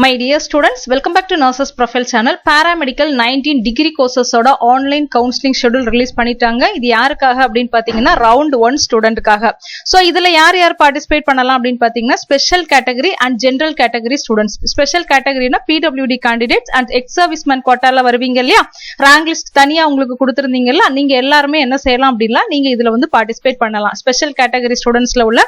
My dear students, welcome back to Nurses Profile channel. Paramedical 19 degree courses ஓட online counselling schedule release பண்ணிட்டாங்க. இது யாருக்காக அப்படின்னு பாத்தீங்கன்னா ரவுண்ட் 1 ஸ்டூடெண்ட்காக. சோ இதுல யார் பார்ட்டிசிபேட் பண்ணலாம் அப்படின்னு பாத்தீங்கன்னா special category and general category students. Special கேட்டகரினா PWD candidates and ex serviceman கோட்டால வருவீங்க இல்லையா, ரேங்க் லிஸ்ட் தனியா உங்களுக்கு கொடுத்திருந்தீங்கல்ல, நீங்க எல்லாருமே என்ன செய்யலாம் அப்படின்னா நீங்க இதுல வந்து பார்ட்டிசிபேட் பண்ணலாம். ஸ்பெஷல் கேட்டகரி ஸ்டூடெண்ட்ஸ்ல உள்ள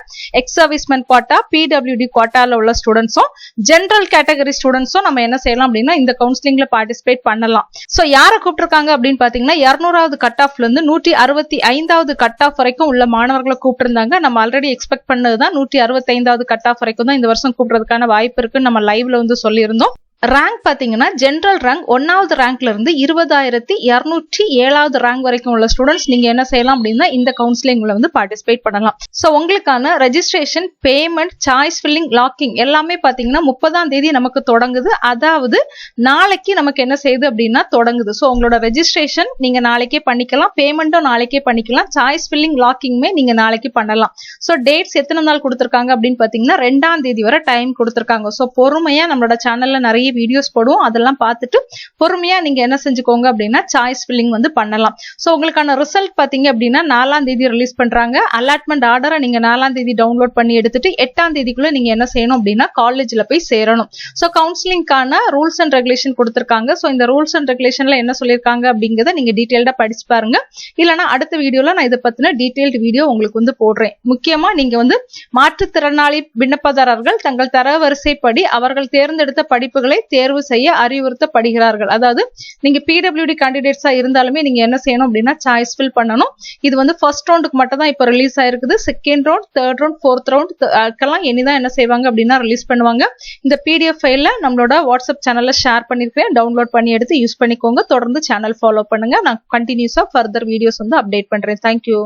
எக்ஸ் சர்வீஸ்மேன் கோட்டா, PWD கோட்டால உள்ள ஸ்டூடெண்ட்ஸும் ஜெனரல் கேட்டகரி ஸ்டூடெண்ட்ஸும் நம்ம என்ன செய்யலாம் அப்படின்னா இந்த கவுன்சிலிங்ல பார்ட்டிசிபேட் பண்ணலாம். சோ யாரை கூப்பிட்டிருக்காங்க அப்படின்னு பாத்தீங்கன்னா 200வது கட் ஆஃப்ல இருந்து 165வது கட் ஆஃப் வரைக்கும் உள்ள மாணவர்களை கூப்பிட்டிருந்தாங்க. நம்ம ஆல்ரெடி எக்ஸ்பெக்ட் பண்ணதுதான் 165வது கட் ஆஃப் வரைக்கும் தான் இந்த வருஷம் கூப்பிடுறதுக்கான வாய்ப்பு இருக்கு நம்ம லைவ்ல வந்து சொல்லியிருந்தோம். ரேங்க் பாத்தீங்கன்னா ஜெனரல் ரேங்க் 1வது ரேங்க்ல இருந்து 20,207வது ரேங்க் வரைக்கும் உள்ள ஸ்டூடெண்ட்ஸ் நீங்க என்ன செய்யலாம் அப்படின்னா இந்த கவுன்சிலிங்ல வந்து பார்ட்டிசிபேட் பண்ணலாம். சோ உங்களுக்கான registration, payment, choice filling, locking எல்லாமே பாத்தீங்கன்னா 30ஆம் தேதி நமக்கு தொடங்குது. அதாவது நாளைக்கு நமக்கு என்ன செய்யுது அப்படின்னா தொடங்குது. சோ உங்களோட ரெஜிஸ்ட்ரேஷன் நீங்க நாளைக்கே பண்ணிக்கலாம், பேமெண்ட்டும் நாளைக்கே பண்ணிக்கலாம், சாய்ஸ் ஃபில்லிங், லாக்கிங்குமே நீங்க நாளைக்கு பண்ணலாம். சோ டேட்ஸ் எத்தனை நாள் கொடுத்திருக்காங்க அப்படின்னு பாத்தீங்கன்னா 2ஆம் தேதி வரை டைம் கொடுத்திருக்காங்க. சோ பொறுமையா நம்மளோட சேனல்ல நிறைய வீடியோஸ் போடுவோம், அதெல்லாம் பார்த்துட்டு பொறுமையா நீங்க என்ன செஞ்சுக்கோங்க அப்படின்னா சாய்ஸ் ஃபில்லிங் வந்து பண்ணலாம். சோ உங்களுக்கான ரிசல்ட் பாத்தீங்க அப்படின்னா 4ஆம் தேதி ரிலீஸ் பண்றாங்க. அலாட்மெண்ட் ஆர்டரை நீங்க 4ஆம் தேதி டவுன்லோட் பண்ணி எடுத்துட்டு 8ஆம் தேதிக்குள்ள நீங்க என்ன செய்யணும் அப்படின்னா காலேஜ்ல போய் சேரணும். சோ கவுன்சிலிங்கான ரூல்ஸ் அண்ட் ரெகுலேஷன் கொடுத்திருக்காங்க. சோ இந்த ரூல்ஸ் அண்ட் ரெகுலேஷன்ல என்ன சொல்லிருக்காங்க அப்படிங்கறத நீங்க டீடைல்டா படிச்சு பாருங்க. இல்லனா அடுத்த வீடியோல நான் இதை பத்தின டீடைல்டு வீடியோ உங்களுக்கு வந்து போடுறேன். முக்கியமா நீங்க வந்து மாற்றுத்திறனாளி விண்ணப்பதாரர்கள் தங்கள் தரவரிசைப்படி அவர்கள் தேர்ந்தெடுத்த படிப்புகளை தேர்வு செய்ய அறிவுறுத்தப்படுகிறார்கள். அதாவது நீங்க PWD கேண்டிடேட்ஸா இருந்தாலுமே நீங்க என்ன செய்யணும் அப்படின்னா சாய்ஸ் ஃபில் பண்ணணும். இது வந்து ஃபர்ஸ்ட் ரவுண்டுக்கு மட்டும் தான் இப்ப ரிலீஸ் ஆயிருக்குது. Second round, third round, fourth round இனிதான் என்ன செய்வாங்க அப்படின்னா ரிலீஸ் பண்ணுவாங்க. இந்த PDF ஃபைல்ல நம்மளோட வாட்ஸ்அப் சேனல்ல ஷேர் பண்ணிருக்கேன், டவுன்லோட் பண்ணி எடுத்து யூஸ் பண்ணிக்கோங்க. தொடர்ந்து சேனல் ஃபாலோ பண்ணுங்க. நான் கண்டினியூஸா ஃபர்தர் வீடியோஸ் வந்து அப்டேட் பண்றேன். தேங்க்யூ.